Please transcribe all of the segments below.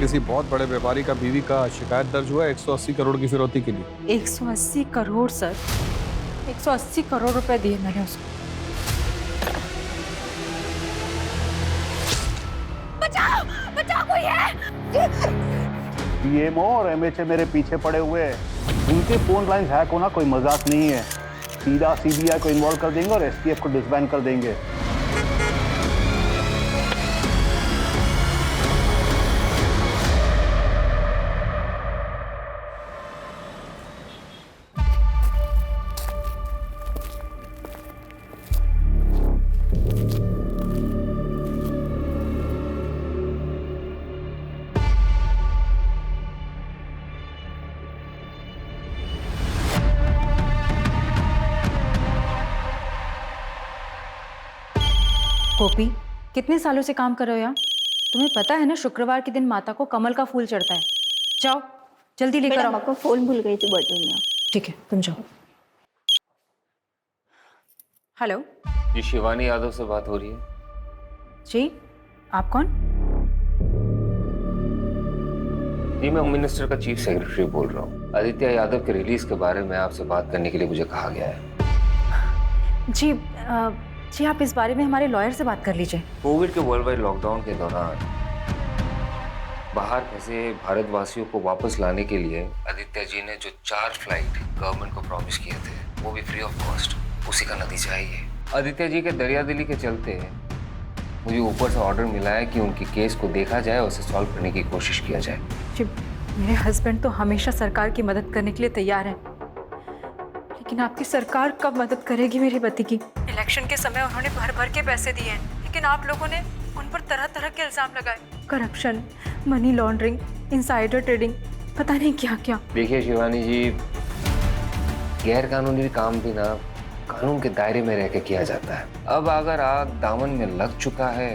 किसी बहुत बड़े व्यापारी का बीवी का शिकायत दर्ज हुआ है 180 करोड़ की फिरौती के लिए। 180 करोड़ सर, 180 करोड़ रुपए दिए मैंने उसको। बचाओ बचाओ, कोई है? पीएमओ और एमएचए मेरे पीछे पड़े हुए हैं। उनके फोन लाइंस हैक होना कोई मजाक नहीं है। सीधा सीबीआई को इन्वॉल्व कर देंगे और एसटीएफ को डिसबैंड कर देंगे। गोपी, कितने सालों से काम कर रहे हो यहाँ? तुम्हें पता है ना शुक्रवार के दिन माता को कमल का फूल चढ़ता है। जाओ जल्दी लेकर आओ। को फोन भूल गई थी बटन में। ठीक है तुम जाओ। हेलो जी, शिवानी यादव से बात हो रही है? जी, आप कौन? जी, मैं होम मिनिस्टर का चीफ सेक्रेटरी बोल रहा हूँ। आदित्य यादव के रिलीज के बारे में आपसे बात करने के लिए मुझे कहा गया है। जी जी, आप इस बारे में हमारे लॉयर से बात कर लीजिए। कोविड के वर्ल्ड वाइड लॉकडाउन के दौरान बाहर फंसे भारतवासियों को वापस लाने के लिए आदित्य जी ने जो 4 फ्लाइट गवर्नमेंट को प्रॉमिस किए थे, वो भी फ्री ऑफ कॉस्ट, उसी का नतीजा है ये। आदित्य जी के दरियादिली के चलते मुझे ऊपर से ऑर्डर मिला है कि उनकी केस को देखा जाए और उसे सॉल्व करने की कोशिश किया जाए। जी, मेरे हस्बैंड तो हमेशा सरकार की मदद करने के लिए तैयार हैं, लेकिन आपकी सरकार कब मदद करेगी मेरे पति की? इलेक्शन के समय उन्होंने भर भर के पैसे दिए हैं, लेकिन आप लोगों ने उन पर तरह तरह के इल्जाम लगाए। Corruption, money laundering, insider trading, पता नहीं क्या क्या। देखिए शिवानी जी, गैर कानूनी काम भी ना कानून के दायरे में रह के किया जाता है। अब अगर आग दामन में लग चुका है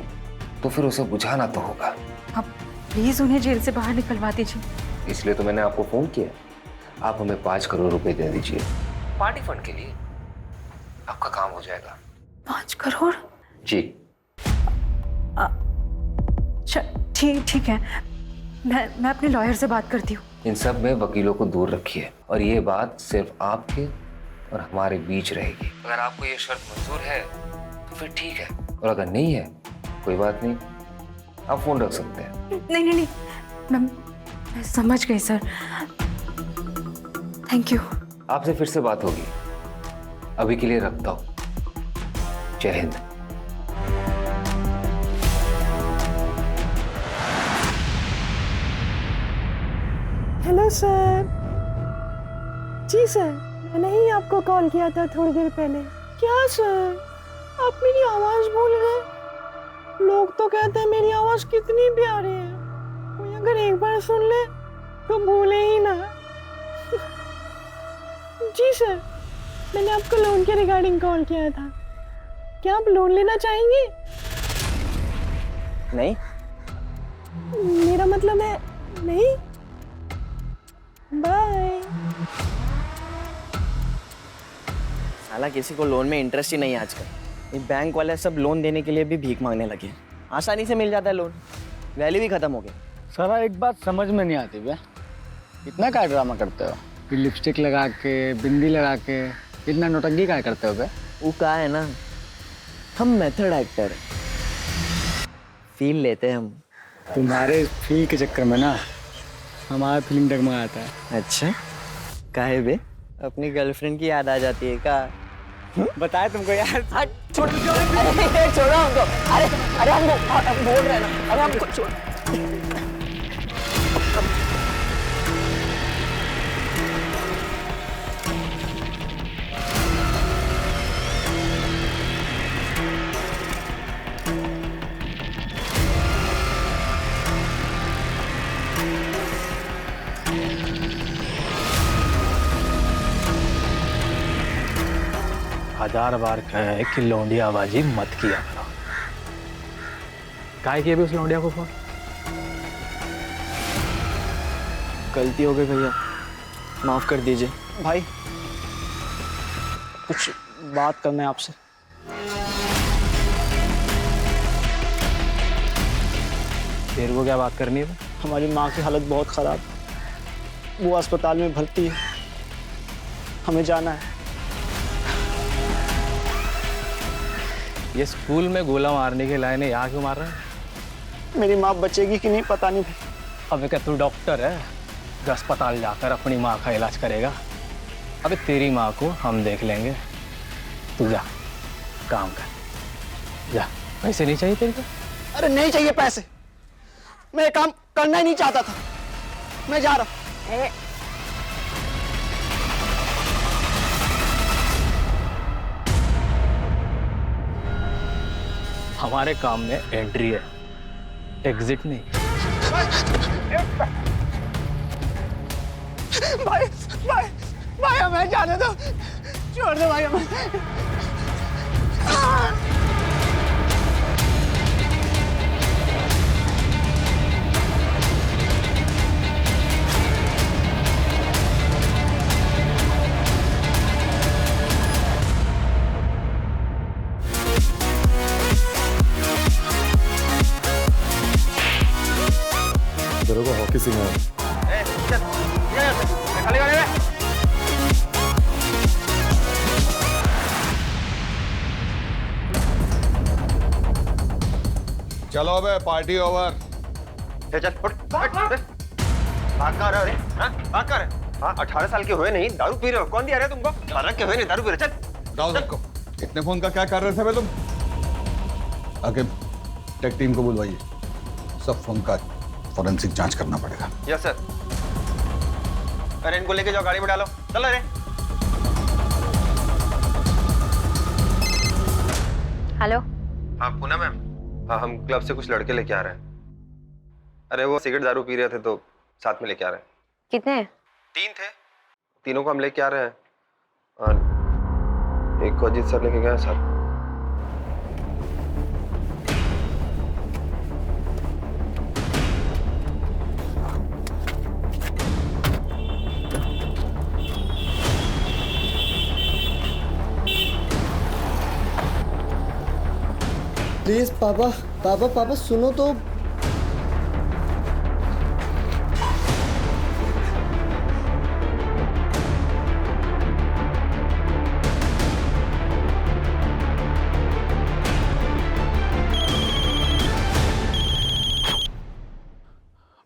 तो फिर उसे बुझाना तो होगा। अब प्लीज उन्हें जेल से बाहर निकलवा दीजिए। इसलिए तो मैंने आपको फोन किया। आप हमें 5 करोड़ रुपए दे दीजिए पार्टी फंड के लिए, आपका काम हो जाएगा। 5 करोड़? जी ठीक है, मैं अपने लॉयर से बात करती हूँ। इन सब में वकीलों को दूर रखिए और ये बात सिर्फ आपके और हमारे बीच रहेगी। अगर आपको ये शर्त मंजूर है तो फिर ठीक है, और अगर नहीं है कोई बात नहीं, आप फोन रख सकते हैं। नहीं, मैं समझ गई सर, थैंक यू। आपसे फिर से बात होगी, अभी के लिए रखता हूं। जय हिंद। Hello sir. जी सर, मैंने ही आपको कॉल किया था थोड़ी देर पहले। क्या सर, आप मेरी आवाज़ भूल गए? लोग तो कहते हैं मेरी आवाज़ कितनी प्यारी है, कोई अगर एक बार सुन ले तो भूले ही ना। जी सर, मैंने आपको लोन के रिगार्डिंग कॉल किया था। क्या आप लोन लेना चाहेंगे? नहीं। मेरा मतलब है नहीं। बाय। साला किसी को लोन में इंटरेस्ट ही नहीं है आजकल। ये बैंक वाले सब लोन देने के लिए भी भीख मांगने लगे। आसानी से मिल जाता है लोन, वैल्यू भी खत्म हो गई। सारा एक बात समझ में नहीं आती भैया, इतना क्या ड्रामा करते हो? फिर लिपस्टिक लगा के, बिंदी लगा के इतना नौटंकी क्या करते हो बे? वो कहा है ना, हम मेथड एक्टर हैं, फील लेते हैं हम। तुम्हारे फील के चक्कर में ना हमारा फीलिंग डगमगाता है। अच्छा, काहे बे? अपनी गर्लफ्रेंड की याद आ जाती है का? बताए तुमको यार। छोड़ो हमको। अरे हम बोल रहे हैं ना, अरे हमको छोड़। हजार बार कहे कि लौंडियाबाजी मत किया करो। काहे किए भी उस लौंडिया को फोन? गलती हो गई भैया, माफ कर दीजिए। भाई कुछ बात करना है आपसे। तेरे को क्या बात करनी है? हमारी माँ की हालत बहुत ख़राब है, वो अस्पताल में भर्ती है, हमें जाना है। ये स्कूल में गोला मारने के लायक यहाँ क्यों मार रहा है? मेरी माँ बचेगी कि नहीं पता नहीं भाई। अबे क्या तू डॉक्टर है जो अस्पताल जाकर अपनी माँ का इलाज करेगा? अबे तेरी माँ को हम देख लेंगे, तू जा काम कर, जा। पैसे नहीं चाहिए तेरे को? अरे नहीं चाहिए पैसे, मैं ये काम करना ही नहीं चाहता था, मैं जा रहा हूँ। हमारे काम में एंट्री है, एग्जिट नहीं। भाई भाई भाई हमें जाने दो, छोड़ दो भाई हमें। दरोगा हॉकी सिंह है। चलो अबे पार्टी ओवर। चल उठ, भाग कहाँ रहे हो रे? हाँ? भाग कहाँ रहे? हाँ 18 साल के हुए नहीं दारू पी रहे हो? कौन दिया रहा है तुमको? 18 के हुए नहीं दारू पी रहे? चल जाओ सबको। इतने फोन का क्या कर रहे थे बे तुम? आके टेक टीम को बुलवाइए, सब फोन का फॉरेंसिक जांच करना पड़ेगा। Yes sir. अरे इनको लेके जाओ, गाड़ी में डालो, चलो रे। हेलो। हाँ पूनम मैम, हाँ हम क्लब से कुछ लड़के लेके आ रहे हैं। अरे वो सिगरेट दारू पी रहे थे तो साथ में लेके आ रहे हैं। कितने? 3 थे, तीनों को हम लेके आ रहे हैं। एक को अजीत सर लेके गए साथ। प्लीज पापा पापा पापा सुनो तो।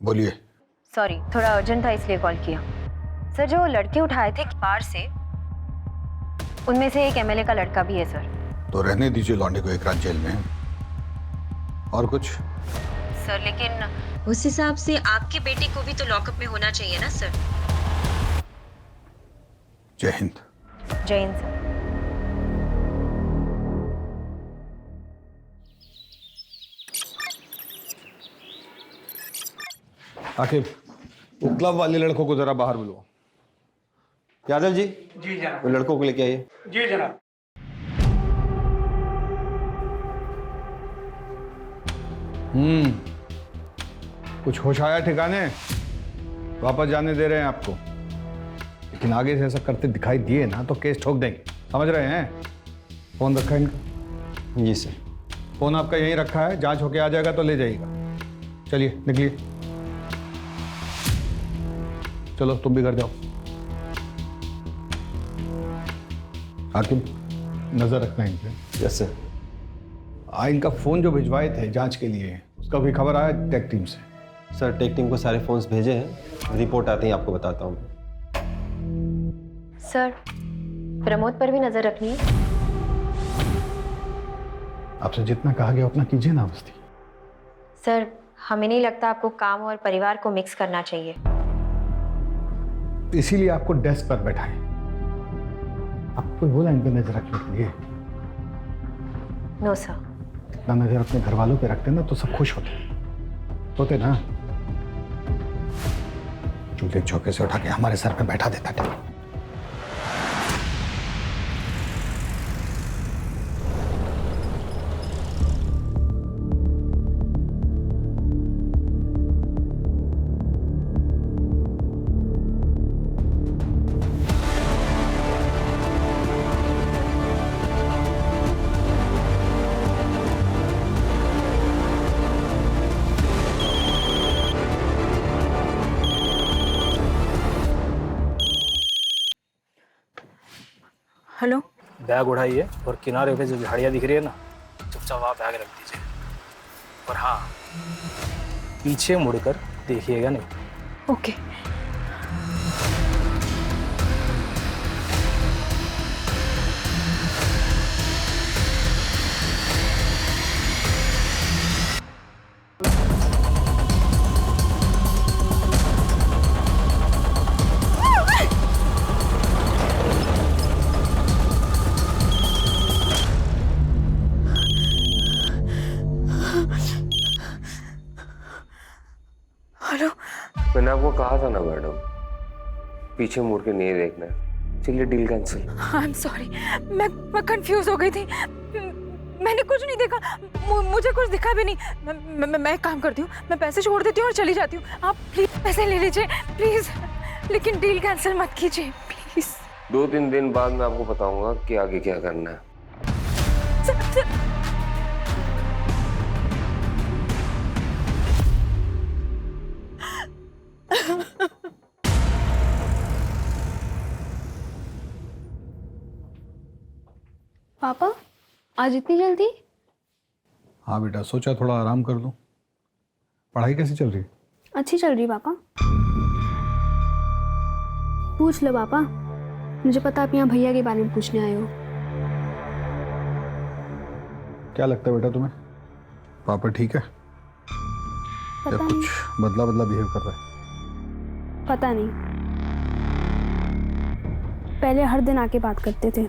बोलिए। सॉरी, थोड़ा अर्जेंट था इसलिए कॉल किया। सर जो लड़के उठाए थे बाहर से, उनमें से एक एमएलए का लड़का भी है सर। तो रहने दीजिए लौंडे को एक रात जेल में। और कुछ? सर लेकिन उस हिसाब से आपकी बेटी को भी तो लॉकअप में होना चाहिए ना सर। जय हिंद। जय हिंद सर। आखिर वो क्लब वाले लड़कों को जरा बाहर बुलाओ। यादव जी। जी जनाब। वो लड़कों को लेके आइए। जी जनाब। कुछ होश आया ठिकाने? वापस जाने दे रहे हैं आपको, लेकिन आगे से ऐसा करते दिखाई दिए ना तो केस ठोक देंगे, समझ रहे हैं? फोन रखा है इनका? जी सर। फोन आपका यहीं रखा है, जांच होके आ जाएगा तो ले जाइएगा। चलिए निकलिए, चलो तुम भी घर जाओ। हाकिम नजर रखना इन पे। Yes sir. इनका फोन जो भिजवाए थे जांच के लिए, उसका भी खबर आया टेक टीम से? सर टेक टीम को सारे फोन्स भेजे हैं, रिपोर्ट आते ही आपको बताता हूँ। सर प्रमोद पर भी नजर रखनी है। आपसे जितना कहा गया उतना कीजिए ना मस्ती। सर हमें नहीं लगता आपको काम और परिवार को मिक्स करना चाहिए। इसीलिए आपको डेस्क पर बैठाए। आपको बोला इन पे नजर रखने के लिए? No sir. इतना नजर अपने घर वालों पे रखते ना तो सब खुश होते ना। चूल्हे चौके से उठा के हमारे सर पे बैठा देता था। हेलो। बैग उठाइए और किनारे पे जो झाड़ियाँ दिख रही है ना, चुपचाप वहाँ बैग रख दीजिए। और हाँ, पीछे मुड़कर देखिएगा नहीं। ओके। हेलो। मैंने आपको कहा था ना मैडम, पीछे मुड़ के नहीं देखना है। चलिए deal cancel. I am sorry, मैं कंफ्यूज हो गई थी। मैंने कुछ नहीं देखा, मुझे कुछ दिखा भी नहीं। मैं एक काम करती हूँ, मैं पैसे छोड़ देती हूँ और चली जाती हूँ। आप प्लीज पैसे ले लीजिए प्लीज, लेकिन डील कैंसिल मत कीजिए प्लीज। 2-3 दिन बाद मैं आपको बताऊंगा कि आगे क्या करना है। पापा आज इतनी जल्दी? हाँ बेटा, सोचा थोड़ा आराम कर लूँ। पढ़ाई कैसी चल रही है? अच्छी चल रही पापा। पूछ लो पापा, मुझे पता आप यहाँ भैया के बारे में पूछने आए हो। क्या लगता है बेटा तुम्हें, पापा ठीक है या पता कुछ नहीं, बदला बदला बिहेव कर रहा है? पता नहीं। पहले हर दिन आके बात करते थे,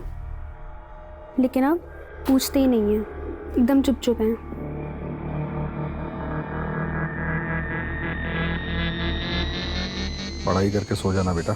लेकिन अब पूछते ही नहीं है, एकदम चुप चुप हैं। पढ़ाई करके सो जाना बेटा।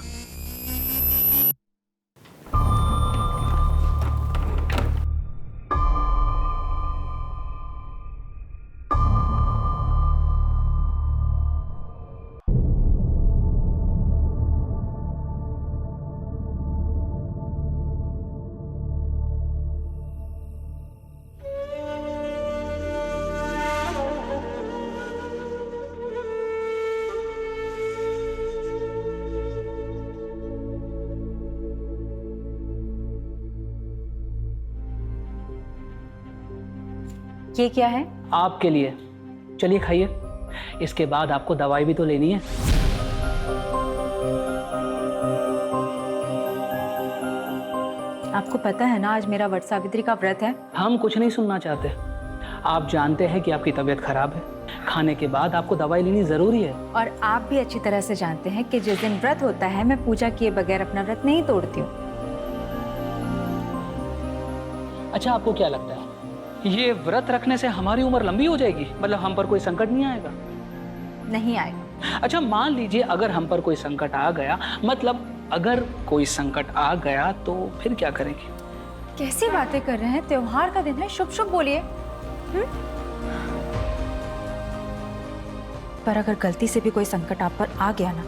ये क्या है? आपके लिए, चलिए खाइए। इसके बाद आपको दवाई भी तो लेनी है। आपको पता है ना आज मेरा वट सावित्री का व्रत है। हम कुछ नहीं सुनना चाहते। आप जानते हैं कि आपकी तबीयत खराब है, खाने के बाद आपको दवाई लेनी जरूरी है। और आप भी अच्छी तरह से जानते हैं कि जिस दिन व्रत होता है मैं पूजा किए बगैर अपना व्रत नहीं तोड़ती हूँ। अच्छा, आपको क्या लगता है ये व्रत रखने से हमारी उम्र लंबी हो जाएगी? मतलब हम पर कोई संकट नहीं आएगा? नहीं आएगा। अच्छा, मान लीजिए अगर हम पर कोई संकट आ गया, मतलब अगर कोई संकट आ गया तो फिर क्या करेंगे? कैसी बातें कर रहे हैं, त्योहार का दिन है, शुभ शुभ बोलिए। पर अगर गलती से भी कोई संकट आप पर आ गया ना,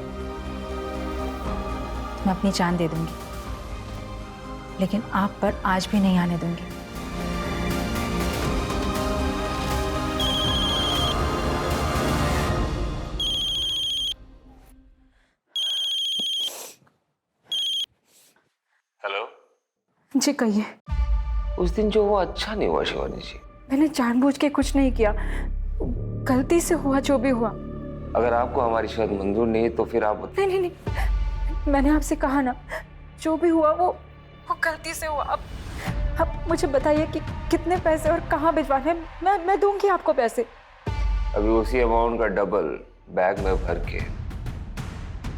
मैं अपनी जान दे दूंगी, लेकिन आप पर आज भी नहीं आने दूंगी। हेलो जी कहिए। उस दिन जो हुआ अच्छा नहीं हुआ शिवानी जी। मैंने जानबूझ के कुछ नहीं किया, गलती से हुआ जो भी हुआ। अगर आपको हमारी शायद मंजूर नहीं तो फिर आप नहीं नहीं नहीं, मैंने आपसे कहा ना, जो भी हुआ वो गलती से हुआ। अब मुझे बताइए कि कितने पैसे और कहाँ भिजवाने हैं। मैं दूंगी आपको पैसे। अभी उसी अमाउंट का डबल बैग में भर के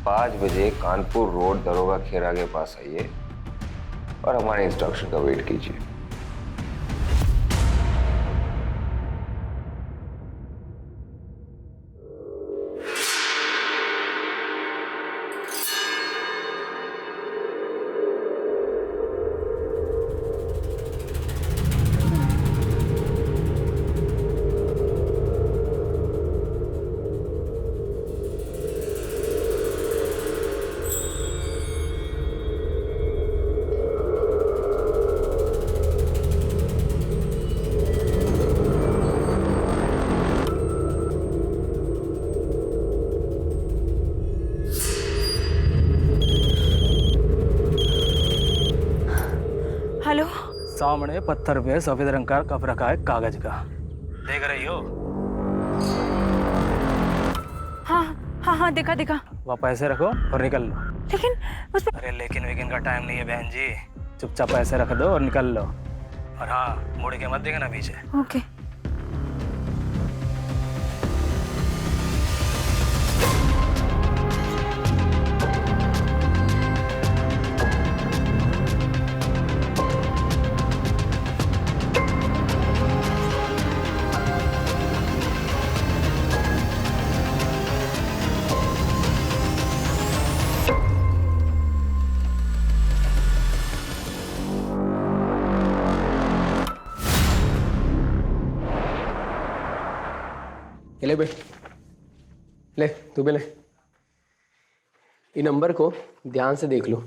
5 बजे कानपुर रोड दरोगा खेरा के पास आइए और हमारे इंस्ट्रक्शन का वेट कीजिए। सामने पत्थर पे सफेद रंग का कप रखा है कागज का, देख रही हो? हाँ हाँ हाँ, देखा देखा। वहाँ पैसे रखो और निकल लो। लेकिन उस पर अरे लेकिन वेकिन का टाइम नहीं है बहन जी, चुपचाप पैसे रख दो और निकल लो। और हाँ, मुड़ के मत देखना पीछे। ओके। ले बे, ले तू भी ले। ये नंबर को ध्यान से देख लो।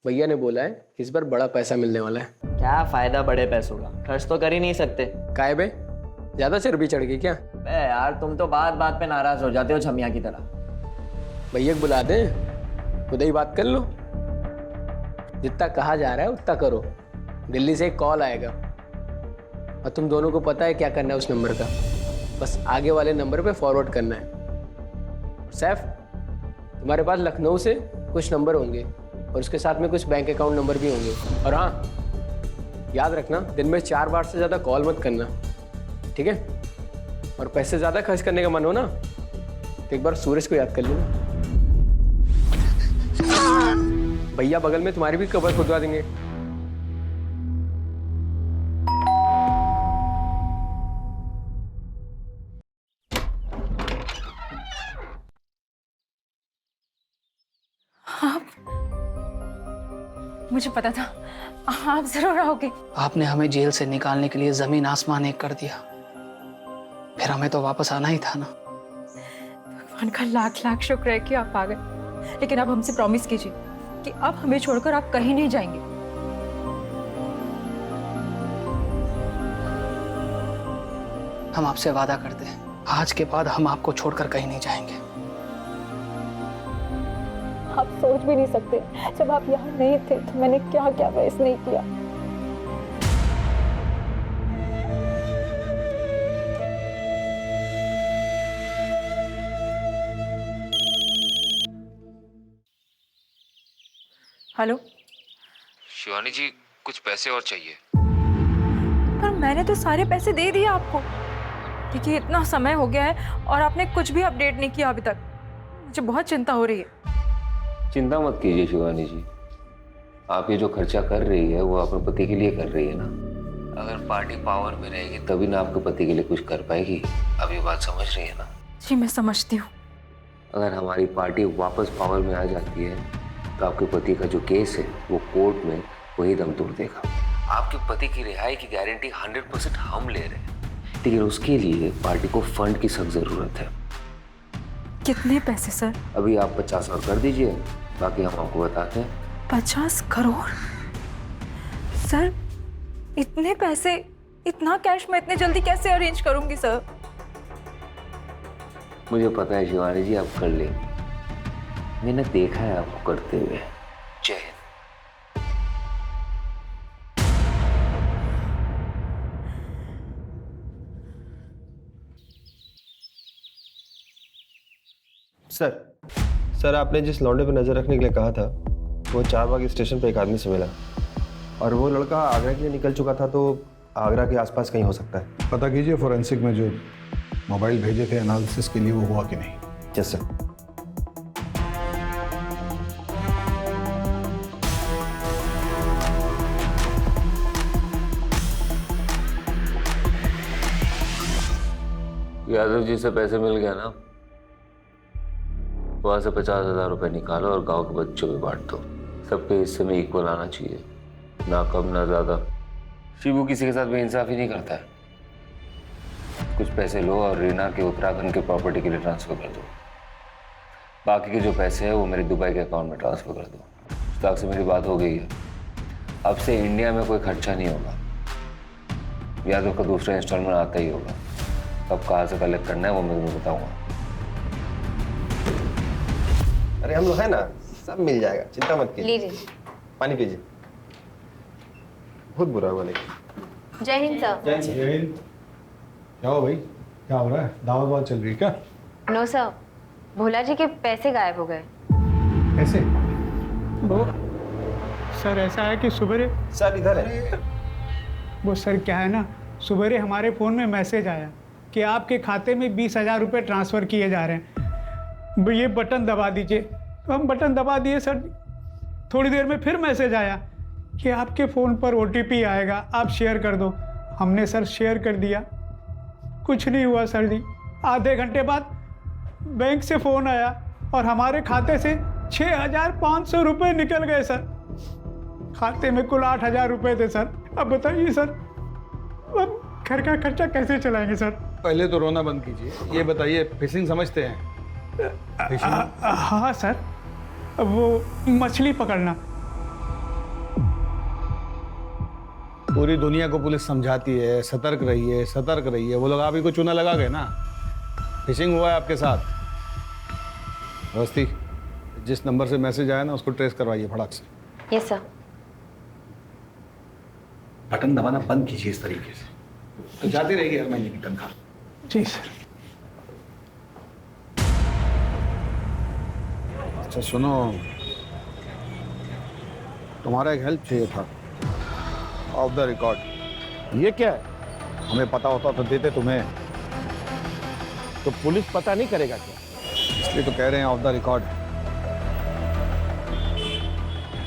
भैया ने बोला है कि इस बार बड़ा पैसा मिलने वाला है। क्या फायदा बड़े पैसों का, खर्च तो कर ही नहीं सकते। काहे बे, ज्यादा चर्बी चढ़ गई क्या? बे यार, तुम तो बात बात पे नाराज हो जाते हो छमिया की तरह। भैया को बुला दे, खुद ही बात कर लो। जितना कहा जा रहा है उतना करो। दिल्ली से एक कॉल आएगा और तुम दोनों को पता है क्या करना है उस नंबर का। बस आगे वाले नंबर पे फॉरवर्ड करना है। सैफ, तुम्हारे पास लखनऊ से कुछ नंबर होंगे और उसके साथ में कुछ बैंक अकाउंट नंबर भी होंगे। और हाँ, याद रखना, दिन में 4 बार से ज़्यादा कॉल मत करना, ठीक है? और पैसे ज़्यादा खर्च करने का मन हो ना तो एक बार सूरज को याद कर लेना। भैया बगल में तुम्हारी भी कबर खुदवा देंगे। मुझे पता था आप जरूर आओगे। आपने हमें जेल से निकालने के लिए जमीन आसमान एक कर दिया, फिर हमें तो वापस आना ही था ना। भगवान का लाख लाख शुक्र है कि आप आ गए। लेकिन आप हमसे प्रॉमिस कीजिए कि अब हमें छोड़कर आप कहीं नहीं जाएंगे। हम आपसे वादा करते हैं, आज के बाद हम आपको छोड़कर कहीं नहीं जाएंगे। आप सोच भी नहीं सकते, जब आप यहाँ नहीं थे तो मैंने क्या क्या फेस नहीं किया। हेलो शिवानी जी, कुछ पैसे और चाहिए। पर मैंने तो सारे पैसे दे दिए आपको। देखिए, इतना समय हो गया है और आपने कुछ भी अपडेट नहीं किया अभी तक। मुझे बहुत चिंता हो रही है। चिंता मत कीजिए शिवानी जी, आप ये जो खर्चा कर रही है वो अपने पति के लिए कर रही है ना। अगर पार्टी पावर में रहेगी तभी ना आपके पति के लिए कुछ कर पाएगी। अब ये बात समझ रही है ना? जी मैं समझती हूँ। अगर हमारी पार्टी वापस पावर में आ जाती है तो आपके पति का जो केस है वो कोर्ट में वही दम तोड़ देगा। आपके पति की रिहाई की गारंटी 100% हम ले रहे हैं, लेकिन उसके लिए पार्टी को फंड की सख्त जरूरत है। कितने पैसे सर? अभी आप 50 और कर दीजिए, बाकी हम आपको बताते हैं। 50 करोड़? सर इतने पैसे, इतना कैश मैं इतने जल्दी कैसे अरेंज करूंगी सर? मुझे पता है शिवानी जी, आप कर लेंगे। मैंने देखा है आपको करते हुए। जय हिंद। सर, आपने जिस लौंडे पर नजर रखने के लिए कहा था वो चारबाग स्टेशन पर एक आदमी से मिला और वो लड़का आगरा के लिए निकल चुका था, तो आगरा के आसपास कहीं हो सकता है। पता कीजिए फोरेंसिक में जो मोबाइल भेजे थे एनालिसिस के लिए वो हुआ कि नहीं। Yes sir. यादव जी से पैसे मिल गया ना, वहां से 50,000 रुपए निकालो और गांव के बच्चों में बांट दो। सबके हिस्से में इक्वल आना चाहिए, ना कम ना ज्यादा। शिबू किसी के साथ बेइंसाफी नहीं करता है। कुछ पैसे लो और रीना के उत्तराखंड के प्रॉपर्टी के लिए ट्रांसफर कर दो। बाकी के जो पैसे हैं वो मेरे दुबई के अकाउंट में ट्रांसफर कर दो। मुश्ताक से मेरी बात हो गई है, अब से इंडिया में कोई खर्चा नहीं होगा। यादव का दूसरा इंस्टॉलमेंट आता ही होगा। कब कहाँ से कलेक्ट करना है वो मैं तुम्हें बताऊंगा। अरे हम लोग है ना, सब मिल जाएगा, चिंता मत कीजिए। लीजिए। पानी पीजिए। बहुत बुरा हुआ लेकिन। जय हिंद सर। जय हिंद। क्या हो भाई, क्या हो रहा है? दावत वावत चल रही है क्या? नो सर, भोला जी के पैसे गायब हो गए। कैसे? वो सर ऐसा है कि सुबह सर इधर है। वो सर क्या है ना, सुबह हमारे फ़ोन में मैसेज आया कि आपके खाते में 20,000 रुपये ट्रांसफ़र किए जा रहे हैं, ये बटन दबा दीजिए। तो हम बटन दबा दिए सर। थोड़ी देर में फिर मैसेज आया कि आपके फ़ोन पर OTP आएगा, आप शेयर कर दो। हमने सर शेयर कर दिया, कुछ नहीं हुआ सर जी। आधे घंटे बाद बैंक से फ़ोन आया और हमारे खाते से 6,500 रुपये निकल गए सर। खाते में कुल 8,000 रुपये थे सर। अब बताइए सर, अब घर का खर्चा कैसे चलाएंगे सर? पहले तो रोना बंद कीजिए। ये बताइए, फिशिंग समझते हैं? हाँ सर, वो मछली पकड़ना। पूरी दुनिया को पुलिस समझाती है सतर्क रहिए सतर्क रहिए, वो लोग आप ही को चूना लगा गए ना। फिशिंग हुआ है आपके साथ। अवस्थी, जिस नंबर से मैसेज आया ना उसको ट्रेस करवाइए फटाक से। Yes sir. बटन दबाना बंद कीजिए इस तरीके से, तो जाती रहेगी हर महीने की तनख्वाह। जी सर। अच्छा सुनो, तुम्हारा एक हेल्प चाहिए था, ऑफ द रिकॉर्ड। ये क्या है? हमें पता होता तो देते तुम्हें। तो पुलिस पता नहीं करेगा क्या? इसलिए तो कह रहे हैं ऑफ द रिकॉर्ड।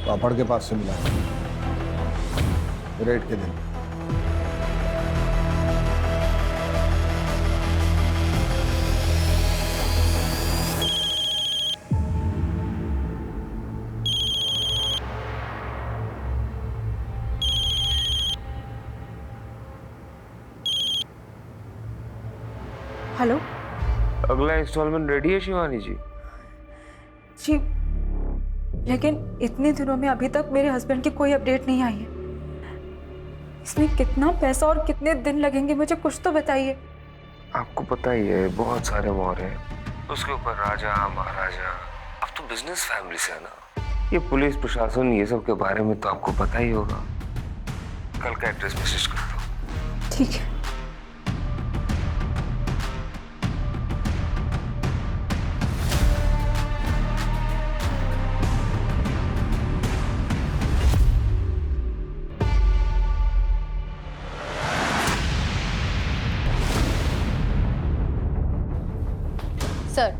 पापड़ के पास से मिला रेड के दिन। हेलो अगला इंस्टॉलमेंट रेडी है शिवानी जी? जी, लेकिन इतने दिनों में अभी तक मेरे हस्बैंड की कोई अपडेट नहीं आई है। इसमें कितना पैसा और कितने दिन लगेंगे, मुझे कुछ तो बताइए। आपको पता ही है बहुत सारे मोहर हैं, उसके ऊपर राजा महाराजा। अब तो बिजनेस फैमिली से है ना, ये पुलिस प्रशासन ये सब के बारे में तो आपको पता ही होगा। कल का एड्रेस मैसेज कर दो। ठीक है। सर,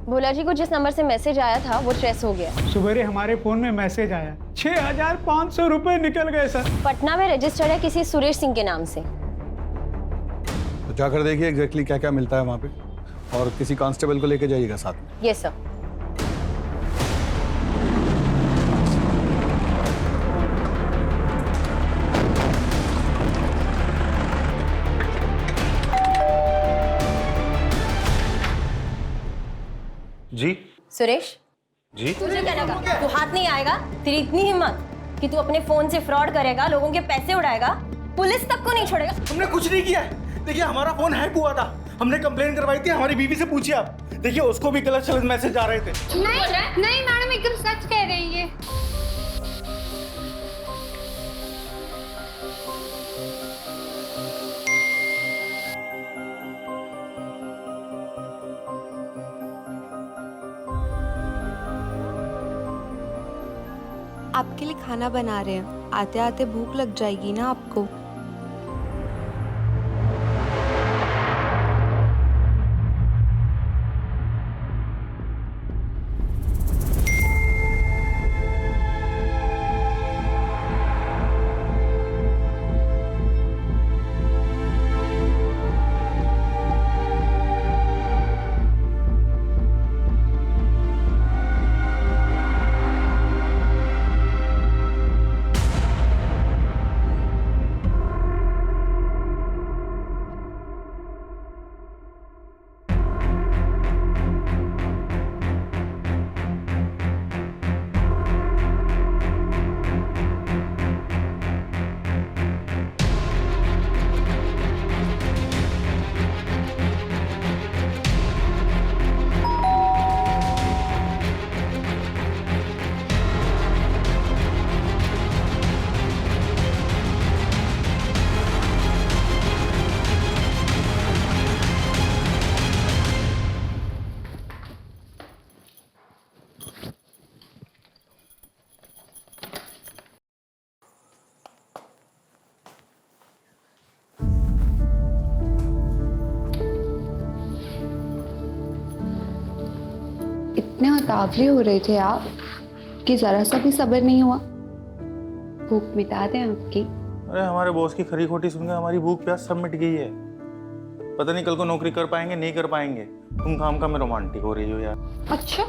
भोला जी को जिस नंबर से मैसेज आया था वो ट्रेस हो गया। सुबह हमारे फ़ोन में मैसेज आया, 6,500 रुपये निकल गए सर। पटना में रजिस्टर्ड है किसी सुरेश सिंह के नाम से। तो जाकर देखिए एग्जैक्टली क्या क्या मिलता है वहाँ पे, और किसी कांस्टेबल को लेके जाइएगा साथ में। Yes sir. जी सुरेश जी, तुझे क्या लगा तू हाथ नहीं आएगा? तेरी इतनी हिम्मत कि तू अपने फोन से फ्रॉड करेगा, लोगों के पैसे उड़ाएगा, पुलिस तक को नहीं छोड़ेगा। हमने कुछ नहीं किया है। देखिए हमारा फोन हैक हुआ था, हमने कंप्लेन करवाई थी। हमारी बीवी से पूछिए आप, देखिए उसको भी गलत गलत मैसेज आ रहे थे। नहीं मैडम, एकदम सच कह रही है। आपके लिए खाना बना रहे हैं, आते आते भूख लग जाएगी ना आपको। इतने उतावले हो रहे थे आप कि जरा सा भी सब्र नहीं हुआ। भूख मिटा दें आपकी। अरे हमारे बॉस की खरी खोटी सुनकर हमारी भूख प्यास सब मिट गई है। पता नहीं कल को नौकरी कर पाएंगे नहीं कर पाएंगे। तुम काम में रोमांटिक हो रही हो यार। अच्छा,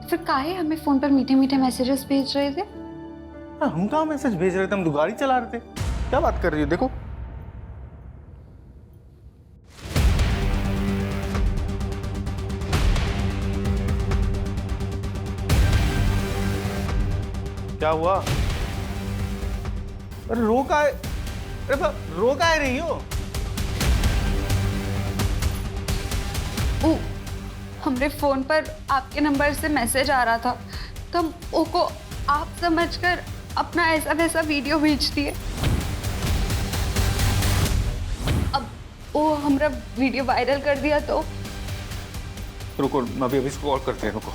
फिर काहे हमें फोन पर मीठे मीठे मैसेजेस भेज रहे थे? हम कहाँ मैसेज भेज रहे थे, हम तो गाड़ी चला रहे थे। क्या बात कर रही हो? देखो क्या हुआ? अरे रो का है? अरे रो का है रही हो? हमरे फोन पर आपके नंबर से मैसेज आ रहा था तो हम को आप समझकर अपना ऐसा वैसा वीडियो भेज दिए। अब वो हमरा वीडियो वायरल कर दिया तो रुको, अभी इसको कॉल करते हैं। रुको,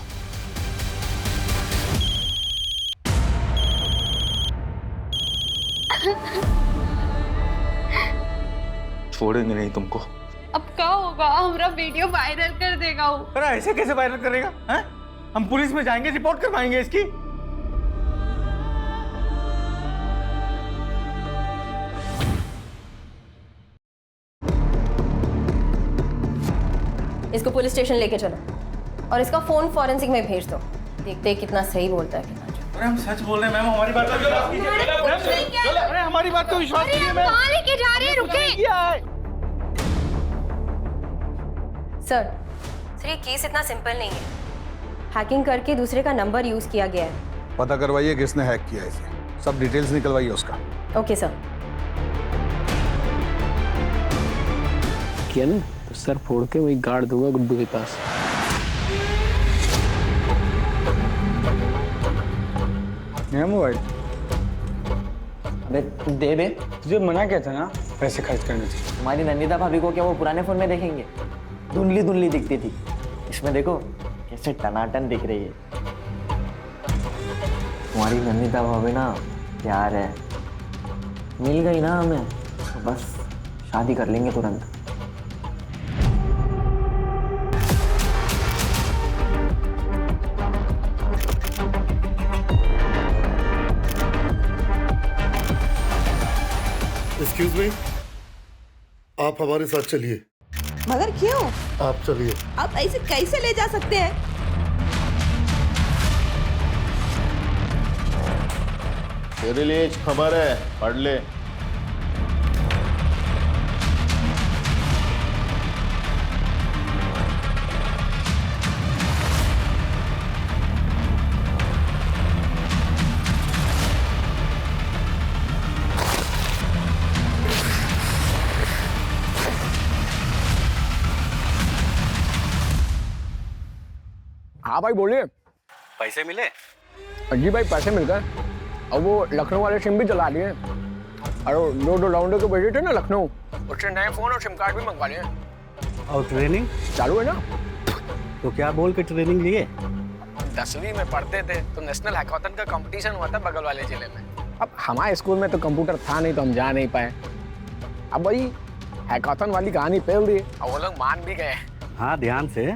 छोड़ेंगे नहीं तुमको। अब क्या होगा? हमरा वीडियो वायरल कर देगा वो। अरे ऐसे कैसे वायरल करेगा? हैं? हम पुलिस में जाएंगे, रिपोर्ट करवाएंगे इसकी। इसको पुलिस स्टेशन लेके चलो और इसका फोन फॉरेंसिक में भेज दो। देखते हैं कितना सही बोलता है कितना झूठ। अरे हम सच बोल रहे हैं मैम, हमारी बात पर विश्वास कीजिए। अरे हमारी बात को विश्वास कीजिए मैम। कहां लेके जा रहे हैं? रुके सर, ये केस इतना सिंपल नहीं है। हैकिंग करके दूसरे का नंबर यूज किया गया है। पता करवाइए किसने हैक किया इसे, सब डिटेल्स निकलवाइए उसका। Okay sir. किया ना तो सर फोड़ के वही गाड़ दूंगा गुड्डू के पास। मेरा मोबाइल अबे दे बे। तुझे मना किया था ना पैसे खर्च करने से। तुम्हारी नंदिता भाभी को क्या वो पुराने फोन में देखेंगे? धुंधली धुंधली दिखती थी, इसमें देखो कैसे टनाटन दिख रही है। तुम्हारी नंदिता भाभी ना प्यार है, मिल गई ना हमें तो बस शादी कर लेंगे तुरंत। एक्सक्यूज मी, आप हमारे साथ चलिए। मगर क्यों? आप चलिए। आप ऐसे कैसे ले जा सकते हैं? तेरे लिए एक खबर है, पढ़ ले। हाँ भाई बोलिए। पैसे मिले? जी भाई पैसे मिल गए। अब वो लखनऊ वाले सिम भी चला लिए और दो राउंडर के भेजे थे ना लखनऊ, उससे नए फोन और सिम कार्ड भी मंगवा लिए। और ट्रेनिंग चालू है ना? तो क्या बोल के ट्रेनिंग लिए? 10वीं में पढ़ते थे तो नेशनल हैकाथन का कंपटीशन हुआ था बगल वाले जिले में। अब हमारे स्कूल में तो कंप्यूटर था नहीं तो हम जा नहीं पाए। अब भाई हैकाथन वाली कहानी फैल दी और वो लोग मान भी गए। हाँ ध्यान से,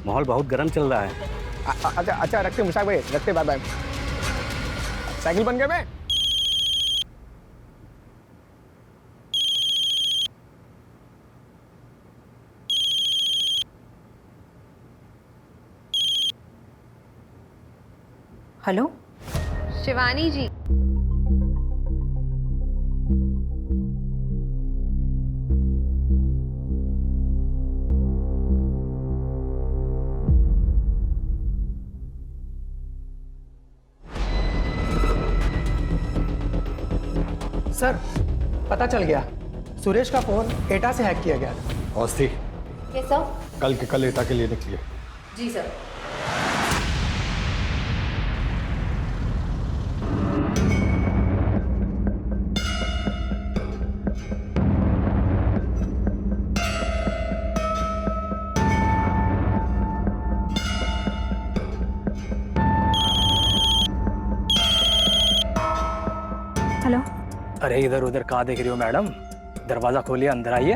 माहौल बहुत गर्म चल रहा है। अच्छा अच्छा रखते मुशाक भाई, रखते। Bye bye. साइकिल बन गए मैं। हेलो शिवानी जी, सर पता चल गया, सुरेश का फोन एटा से हैक किया गया था। औस्ती, ये सर? कल के कल एटा के लिए निकलिए। जी सर। हेलो। अरे इधर उधर कहाँ देख रही हो मैडम? दरवाजा खोलिए, अंदर आइए।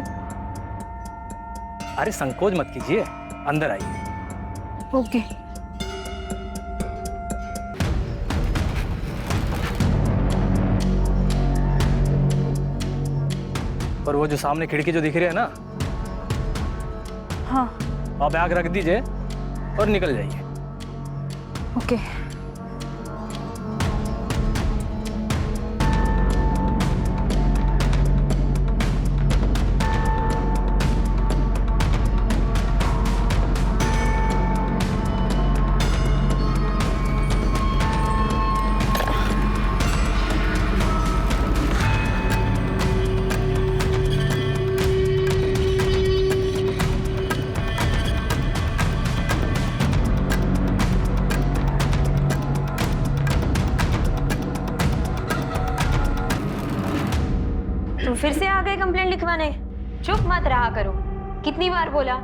अरे संकोच मत कीजिए, अंदर आइए। ओके। और वो जो सामने खिड़की जो दिख रही है ना, हाँ आप बैग रख दीजिए और निकल जाइए। ओके। तुम फिर से आ गए कंप्लेंट लिखवाने? चुप मत रहा करो। कितनी बार बोला?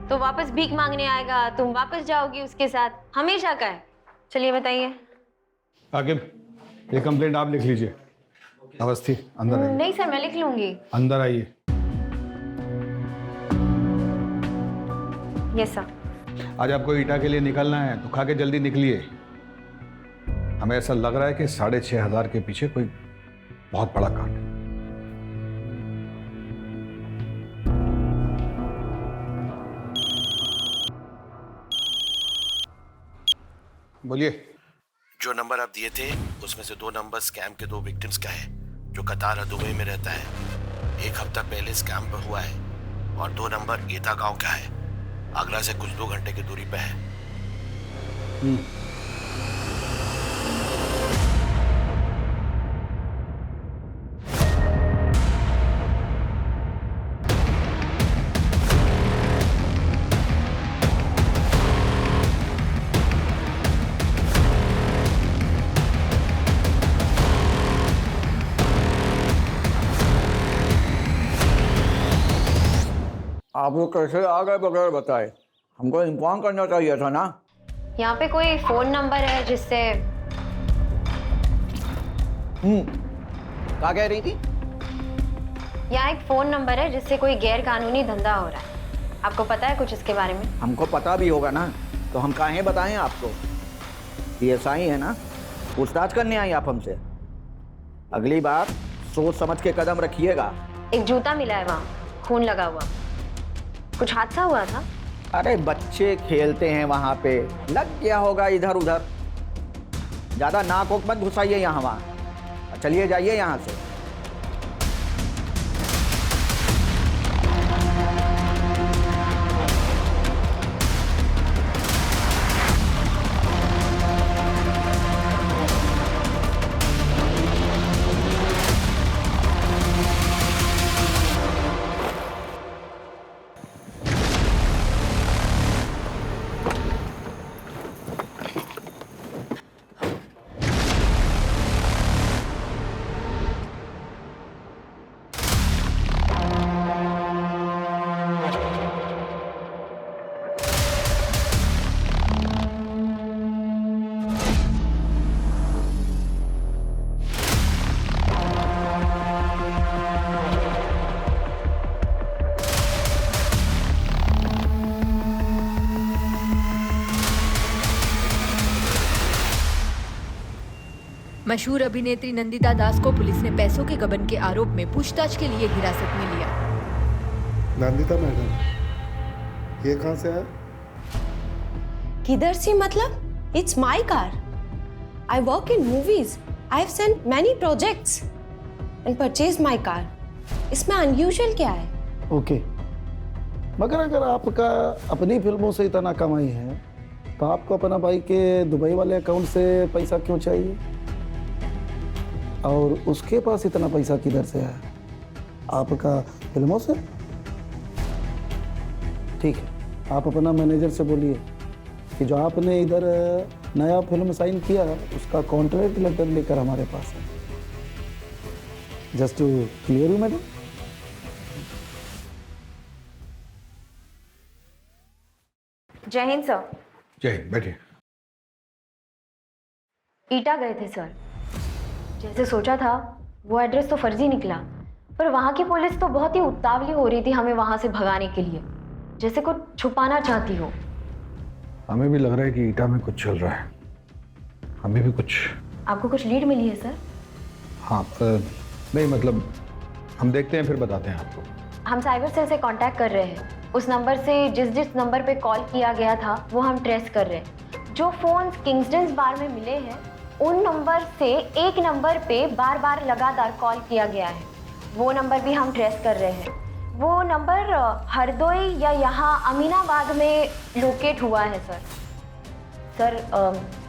तो वापस भीख मांगने आएगा, तुम वापस जाओगी उसके साथ, हमेशा का है। चलिए बताइए। आकिब, ये कंप्लेंट आप लिख लीजिए। अवस्थी, अंदर आइए। नहीं सर, मैं लिख लूंगी। अंदर आइए। Yes sir. आज आपको ईटा के लिए निकलना है तो खा के जल्दी निकलिए। हमें ऐसा लग रहा है कि 6,500 के पीछे कोई बहुत बड़ा कांड है। बोलिए। जो नंबर आप दिए थे उसमें से 2 नंबर स्कैम के 2 विक्टिम्स का है जो कतार और दुबई में रहता है। 1 हफ्ता पहले स्कैम पर हुआ है और 2 नंबर ईटा गांव का है, आगरा से कुछ 2 घंटे की दूरी पे है। आप लोग कैसे आ गए बगैर बताए? हमको इन्फॉर्म करना चाहिए था ना। यहाँ पे कोई फोन नंबर है जिससे क्या कह रही थी? यहाँ एक फोन नंबर है जिससे कोई गैर कानूनी धंधा हो रहा है। आपको पता है कुछ इसके बारे में? हमको पता भी होगा ना, तो हम काहे बताएं आपको? PSI है ना, पूछताछ करने आई आप हमसे। अगली बार सोच समझ के कदम रखिएगा। एक जूता मिला है वहाँ, खून लगा हुआ। कुछ हादसा हुआ था? अरे बच्चे खेलते हैं वहाँ पे, लग गया होगा इधर उधर। ज्यादा नाक वोक मत घुसाइए यहाँ वहाँ। चलिए जाइए यहाँ से। मशहूर अभिनेत्री नंदिता दास को पुलिस ने पैसों के गबन के आरोप में पूछताछ के लिए हिरासत में लिया। नंदिता मैडम, ये कहाँ से आया? किधर से मतलब? It's my car. I work in movies. I have sent many projects and purchase my car. इसमें अनयूजुअल क्या है? ओके, मगर अगर आपका अपनी फिल्मों से इतना कमाई है तो आपको अपना भाई के दुबई वाले अकाउंट से पैसा क्यों चाहिए? और उसके पास इतना पैसा किधर से है? आपका फिल्मों से? ठीक है, आप अपना मैनेजर से बोलिए कि जो आपने इधर नया फिल्म साइन किया उसका कॉन्ट्रैक्ट लेटर लेकर हमारे पास है। Just to clear you madam. जय हिंद सर। जय हिंद, बैठिए। ईटा गए थे सर। जैसे सोचा था वो एड्रेस तो फर्जी निकला, पर वहाँ की पुलिस तो बहुत ही उतावली हो रही थी हमें वहाँ से भगाने के लिए, जैसे कुछ छुपाना चाहती हो। हमें भी लग रहा है कि ईटा में कुछ चल रहा है। हमें भी कुछ। आपको कुछ लीड मिली है सर? हाँ नहीं मतलब हम देखते हैं फिर बताते हैं आपको। हम साइबर सेल से कांटेक्ट कर रहे हैं। उस नंबर से जिस नंबर पे कॉल किया गया था वो हम ट्रेस कर रहे हैं। जो फोन्स किंग्सटन बार में मिले हैं उन नंबर से एक नंबर पे बार बार लगातार कॉल किया गया है, वो नंबर भी हम ट्रेस कर रहे हैं। वो नंबर हरदोई या यहाँ अमीनाबाद में लोकेट हुआ है सर।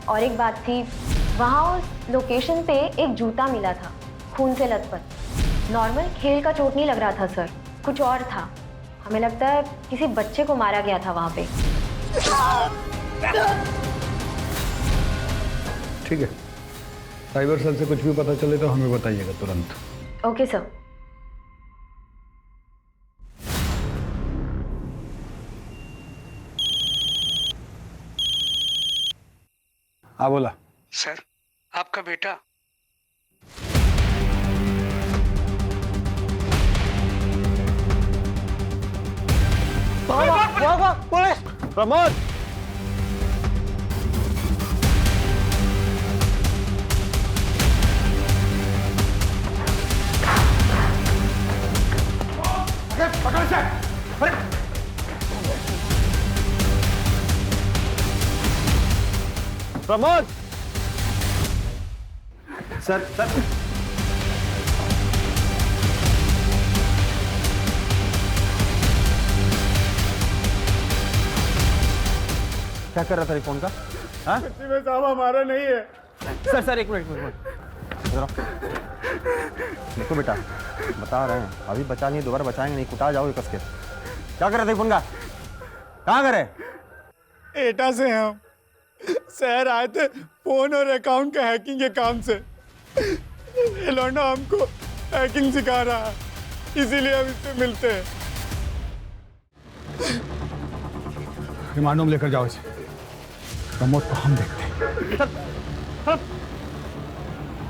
और एक बात थी, वहाँ उस लोकेशन पे एक जूता मिला था खून से लथपथ। नॉर्मल खेल का चोट नहीं लग रहा था सर, कुछ और था। हमें लगता है किसी बच्चे को मारा गया था वहाँ पे। ठीक है, साइबर सेल से कुछ भी पता चले तो हमें बताइएगा तुरंत। Okay sir. हाँ बोला। सर आपका बेटा पुलिस! प्रमोद! पकड़ से! प्रमोद! सर क्या कर रहा था फोन का? हाँ? में साहब हमारा नहीं है। सर एक मिनट देखो बेटा, बता रहे हैं अभी बचा नहीं, दोबारा बचाएंगे नहीं, कुटा जाओगे कस के। क्या कर रहे थे फोन का? कहाँ करे? एटा से हम शहर आए थे फोन और अकाउंट का हैकिंग के काम से। ये लौंडा हमको हैकिंग सिखा रहा है, इसीलिए हम इससे मिलते हैं। रिमांड होम लेकर जाओ इसे। प्रमोद को हम देखते हैं।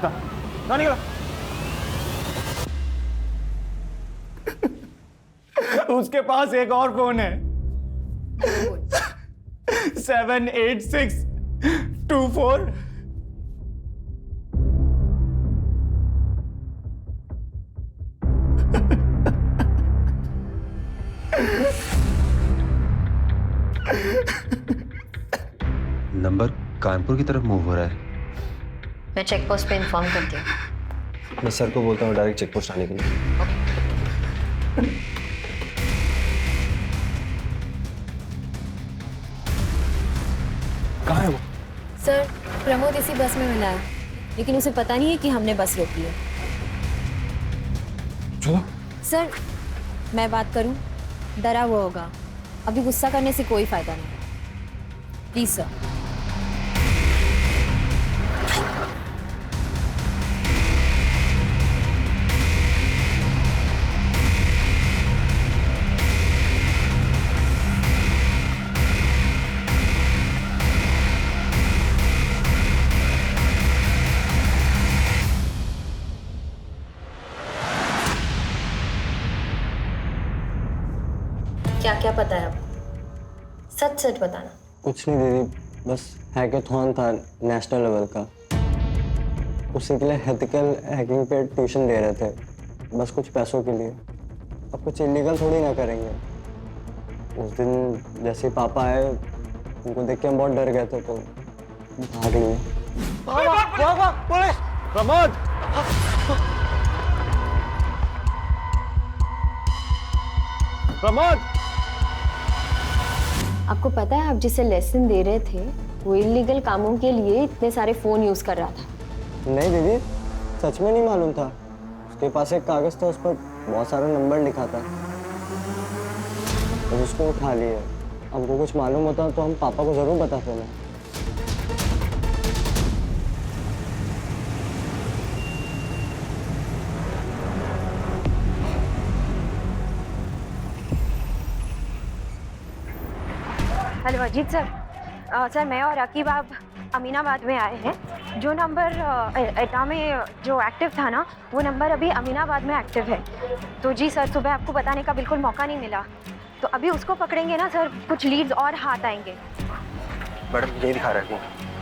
कहाँ निकला? उसके पास एक और फोन है 78624। नंबर कानपुर की तरफ मूव हो रहा है। मैं चेक पोस्ट पे इन्फॉर्म करती हूँ। मैं सर को बोलता हूँ डायरेक्ट चेक पोस्ट आने के लिए। कहाँ है वो? सर प्रमोद इसी बस में मिला है, लेकिन उसे पता नहीं है कि हमने बस रोकी है। चलो। सर मैं बात करूं, डरा हुआ होगा। अभी गुस्सा करने से कोई फायदा नहीं। Please sir. क्या क्या पता है आपको? सच सच बताना। कुछ नहीं दीदी, बस हैकेथॉन था नेशनल लेवल का, उसी के लिए एथिकल हैकिंग पे ट्यूशन दे रहे थे, बस कुछ पैसों के लिए। अब कुछ इलीगल थोड़ी ना करेंगे। उस दिन जैसे पापा आए उनको देख के हम बहुत डर गए थे तो भाग लिए। पुलिस! प्रमोद! प्रमोद! आपको पता है आप जिसे लेसन दे रहे थे वो इलीगल कामों के लिए इतने सारे फोन यूज कर रहा था। नहीं दीदी, सच में नहीं मालूम था। उसके पास एक कागज था, उस पर बहुत सारा नंबर लिखा था, तो उसको उठा लिए। हमको कुछ मालूम होता तो हम पापा को जरूर बताते ना। Hello Ajit sir. सर मैं और रकीब आप अमीनाबाद में आए हैं। जो नंबर एटा में जो एक्टिव था ना, वो नंबर अभी अमीनाबाद में एक्टिव है। तो जी सर, सुबह आपको बताने का बिल्कुल मौका नहीं मिला, तो अभी उसको पकड़ेंगे ना सर, कुछ लीड्स और हाथ आएंगे। मैडम यही दिखा रहा है